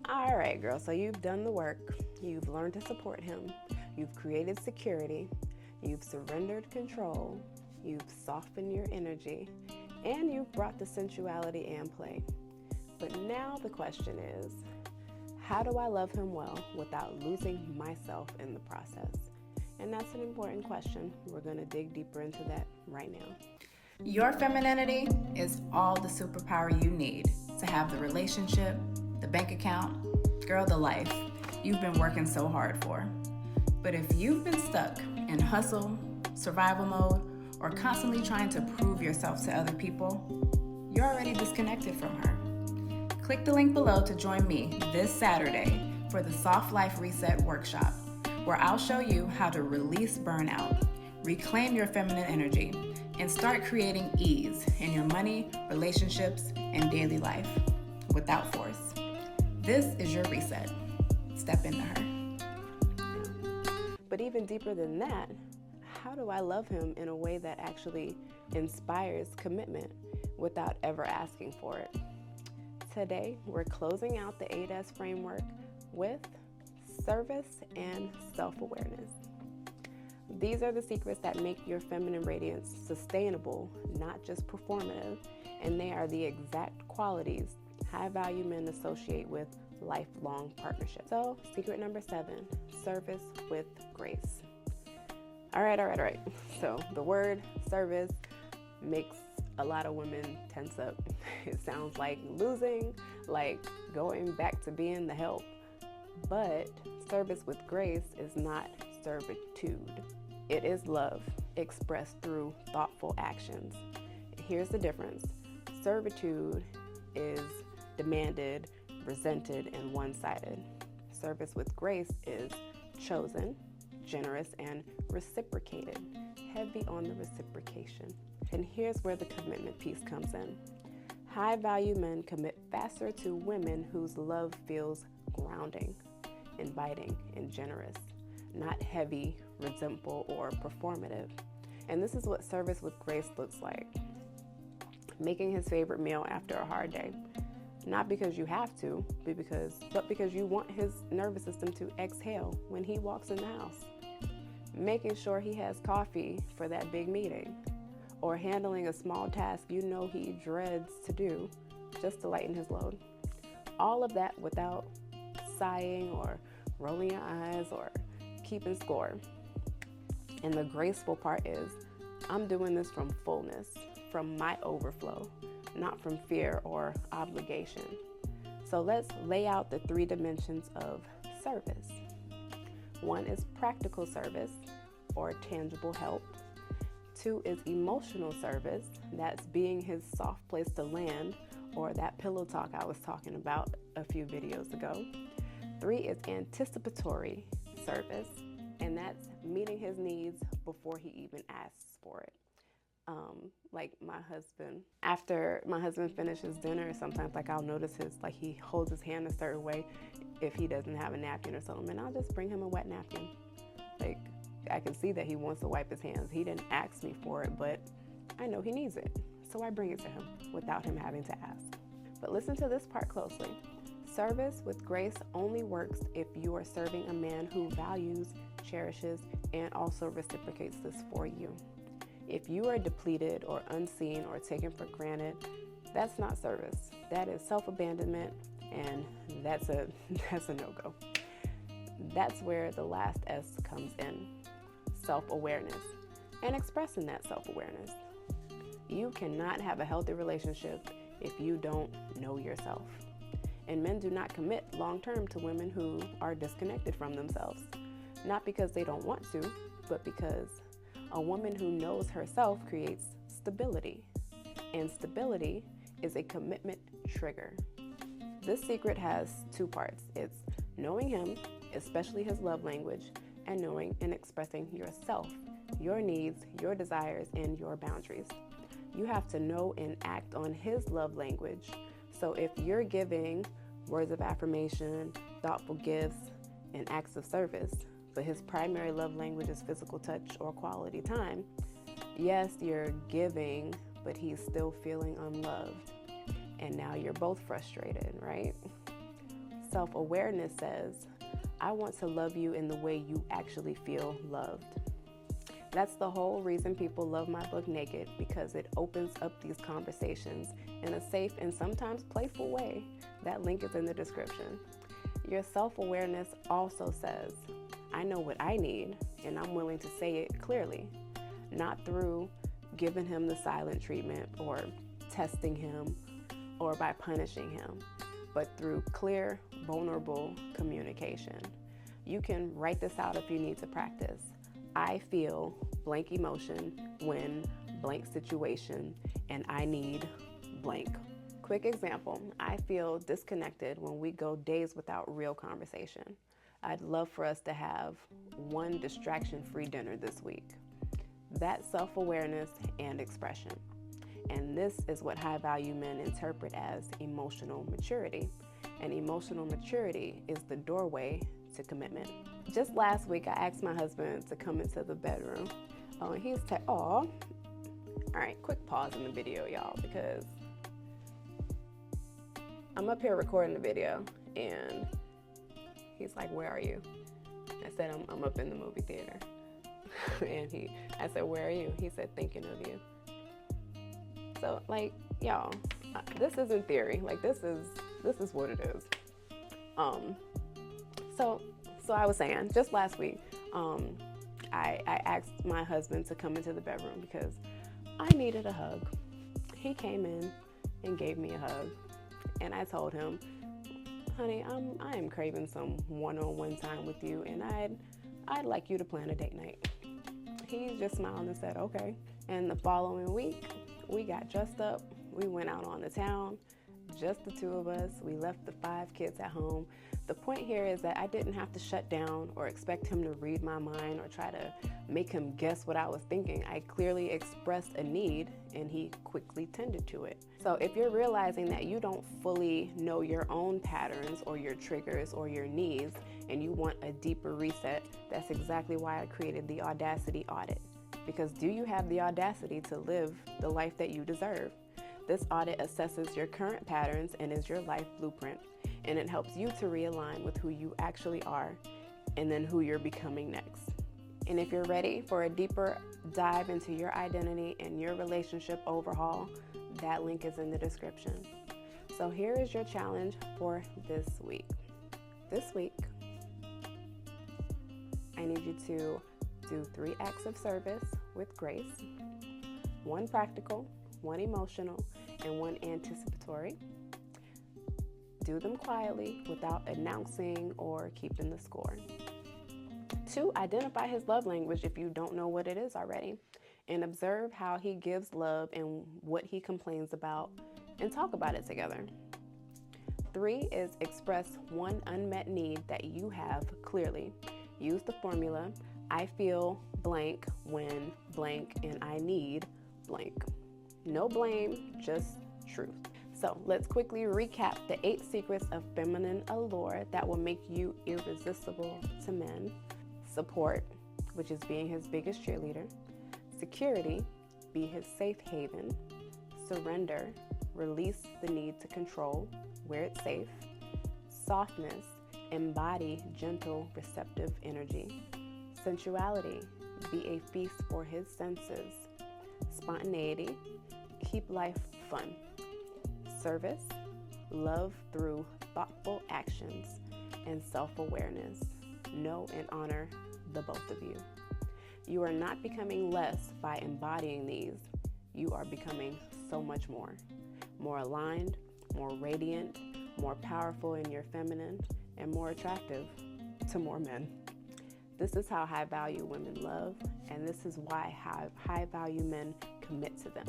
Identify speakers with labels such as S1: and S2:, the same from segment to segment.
S1: All right, girl, so you've done the work. You've learned to support him. You've created security. You've surrendered control. You've softened your energy. And you've brought the sensuality and play. But now the question is, how do I love him well without losing myself in the process? And that's an important question. We're going to dig deeper into that right now.
S2: Your femininity is all the superpower you need to have the relationship, the bank account, girl, the life you've been working so hard for. But if you've been stuck in hustle, survival mode, or constantly trying to prove yourself to other people, you're already disconnected from her. Click the link below to join me this Saturday for the Soft Life Reset Workshop, where I'll show you how to release burnout, reclaim your feminine energy, and start creating ease in your money, relationships, and daily life without force. This is your reset. Step into her.
S1: But even deeper than that, how do I love him in a way that actually inspires commitment without ever asking for it? Today, we're closing out the 8S framework with service and self-awareness. These are the secrets that make your feminine radiance sustainable, not just performative, and they are the exact qualities high-value men associate with lifelong partnerships. So, secret number 7, service with grace. All right. So, the word service makes a lot of women tense up. It sounds like losing, like going back to being the help. But service with grace is not servitude. It is love expressed through thoughtful actions. Here's the difference. Servitude is demanded, resented, and one-sided. Service with grace is chosen, generous, and reciprocated. Heavy on the reciprocation. And here's where the commitment piece comes in. High-value men commit faster to women whose love feels grounding, inviting, and generous, not heavy, resentful, or performative. And this is what service with grace looks like. Making his favorite meal after a hard day. Not because you have to, but because you want his nervous system to exhale when he walks in the house. Making sure he has coffee for that big meeting. Or handling a small task you know he dreads to do just to lighten his load. All of that without sighing or rolling your eyes or keeping score. And the graceful part is, I'm doing this from fullness, from my overflow, not from fear or obligation. So let's lay out the 3 dimensions of service. 1 is practical service or tangible help. 2 is emotional service, that's being his soft place to land, or that pillow talk I was talking about a few videos ago. 3 is anticipatory service, and that's meeting his needs before he even asks for it. Like my husband, after my husband finishes dinner, sometimes like I'll notice he holds his hand a certain way if he doesn't have a napkin or something, and I'll just bring him a wet napkin. Like, I can see that he wants to wipe his hands. He didn't ask me for it, but I know he needs it. So I bring it to him without him having to ask. But listen to this part closely. Service with grace only works if you are serving a man who values, cherishes, and also reciprocates this for you. If you are depleted or unseen or taken for granted, that's not service. That is self-abandonment, and that's a no-go. That's where the last S comes in. Self-awareness, and expressing that self-awareness. You cannot have a healthy relationship if you don't know yourself. And men do not commit long-term to women who are disconnected from themselves. Not because they don't want to, but because a woman who knows herself creates stability. And stability is a commitment trigger. This secret has 2 parts. It's knowing him, especially his love language, and knowing and expressing yourself, your needs, your desires, and your boundaries. You have to know and act on his love language. So if you're giving words of affirmation, thoughtful gifts, and acts of service, but his primary love language is physical touch or quality time, yes, you're giving, but he's still feeling unloved. And now you're both frustrated, right? Self-awareness says, I want to love you in the way you actually feel loved. That's the whole reason people love my book Naked, because it opens up these conversations in a safe and sometimes playful way. That link is in the description. Your self-awareness also says, I know what I need, and I'm willing to say it clearly, not through giving him the silent treatment or testing him or by punishing him, but through clear, vulnerable communication. You can write this out if you need to practice. I feel blank emotion when blank situation, and I need blank. Quick example, I feel disconnected when we go days without real conversation. I'd love for us to have one distraction-free dinner this week. That's self-awareness and expression. And this is what high-value men interpret as emotional maturity. And emotional maturity is the doorway to commitment. Just last week, I asked my husband to come into the bedroom. Oh, and he's all right, quick pause in the video, y'all, because I'm up here recording the video, and he's like, where are you? I said, I'm up in the movie theater. And I said, where are you? He said, thinking of you. So, like, y'all, this isn't theory. Like, this is what it is. So I was saying, just last week, I asked my husband to come into the bedroom because I needed a hug. He came in and gave me a hug, and I told him, honey, I am craving some one-on-one time with you, and I'd like you to plan a date night. He just smiled and said, okay. And the following week, we got dressed up. We went out on the town, just the two of us. We left the 5 kids at home. The point here is that I didn't have to shut down or expect him to read my mind or try to make him guess what I was thinking. I clearly expressed a need, and he quickly tended to it. So if you're realizing that you don't fully know your own patterns or your triggers or your needs, and you want a deeper reset, that's exactly why I created the Audacity Audit. Because do you have the audacity to live the life that you deserve? This audit assesses your current patterns and is your life blueprint. And it helps you to realign with who you actually are and then who you're becoming next. And if you're ready for a deeper dive into your identity and your relationship overhaul, that link is in the description. So here is your challenge for this week. This week, I need you to do 3 acts of service with grace, 1 practical, 1 emotional, and 1 anticipatory. Do them quietly without announcing or keeping the score. 2, identify his love language if you don't know what it is already, and observe how he gives love and what he complains about, and talk about it together. 3 is express 1 unmet need that you have clearly. Use the formula, I feel blank when blank and I need blank. No blame, just truth. So let's quickly recap the 8 secrets of feminine allure that will make you irresistible to men. Support, which is being his biggest cheerleader. Security, be his safe haven. Surrender, release the need to control where it's safe. Softness, embody gentle, receptive energy. Sensuality, be a feast for his senses. Spontaneity, keep life fun. Service, love through thoughtful actions. And self-awareness, know and honor the both of you. You are not becoming less by embodying these. You are becoming so much more. More aligned, more radiant, more powerful in your feminine, and more attractive to more men. This is how high-value women love, and this is why high-value men commit to them.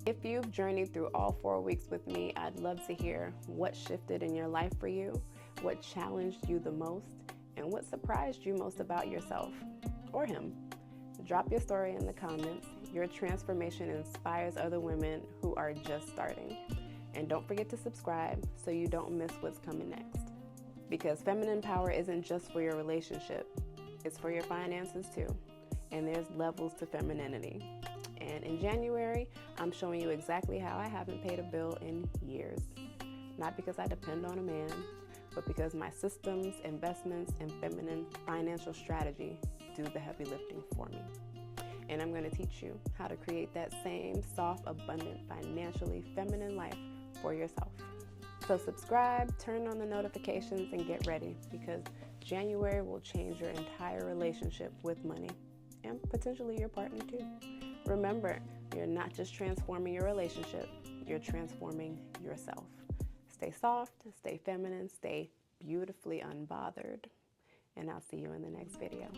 S1: If you've journeyed through all 4 weeks with me, I'd love to hear what shifted in your life for you, what challenged you the most, and what surprised you most about yourself or him. Drop your story in the comments. Your transformation inspires other women who are just starting. And don't forget to subscribe so you don't miss what's coming next. Because feminine power isn't just for your relationship, it's for your finances too. And there's levels to femininity. And in January, I'm showing you exactly how I haven't paid a bill in years. Not because I depend on a man, but because my systems, investments, and feminine financial strategy do the heavy lifting for me. And I'm going to teach you how to create that same soft, abundant, financially feminine life for yourself. So subscribe, turn on the notifications, and get ready, because January will change your entire relationship with money and potentially your partner too. Remember, you're not just transforming your relationship, you're transforming yourself. Stay soft, stay feminine, stay beautifully unbothered, and I'll see you in the next video.